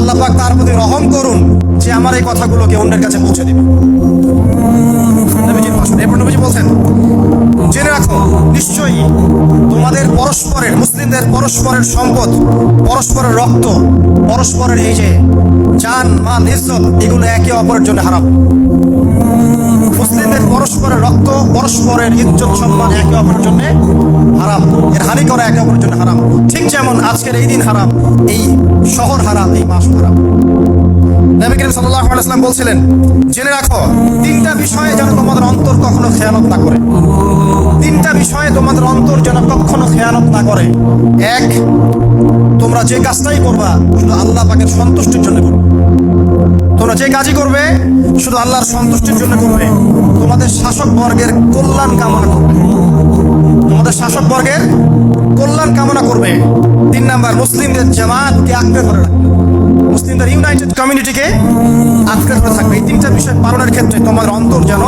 আল্লাহ পাক তার প্রতি রহম করুন যে আমার এই কথাগুলোকে অন্যের কাছে পৌঁছে দিবে। নবীজি ভাষণ, এরপর নবীজি বলছেন, জেনে রাখো নিশ্চয়ই তোমাদের পরস্পরের, মুসলিমদের পরস্পরের সম্পদ, পরস্পরের রক্ত, পরস্পরের এই যে জান মাল ইজ্জত, এগুলো একে অপরের জন্য হারাম। মুসলিমদের পরস্পরের রক্ত, পরস্পরের ইজ্জত সম্মান একে অপরের জন্য হারাম, এর হানি করা একে অপরের জন্য হারাম। ঠিক যেমন আজকের এই দিন হারাম, এই শহর হারাম, এই মাস হারাম। নবী করিম সাল্লাল্লাহু আলাইহি ওয়াসাল্লাম বলছিলেন, জেনে রাখো তিনটা বিষয়ে যেন তোমাদের অন্তর কখনো খেয়ানত না করে। তিনটা বিষয়ে তোমাদের অন্তর যেন কখনো খেয়ানত না করে। এক, তোমরা যে কাজটাই করবা শুধু আল্লাহ পাকের সন্তুষ্টির জন্য করবে। তোমরা যে কাজই করবে শুধু আল্লাহর সন্তুষ্টির জন্য করবে। তোমাদের শাসক বর্গের কল্যাণ কামনা করবে, তোমাদের শাসক বর্গের কল্যাণ কামনা করবে। 3 নাম্বার, মুসলিমদের জামাতকে আঁকড়ে ধরে রাখবে, মুসলিমদের ইউনাইটেড কমিউনিটিকে আঁকড়ে ধরে থাকবে। এই তিনটা বিষয় পালনের ক্ষেত্রে তোমার অন্তর যেন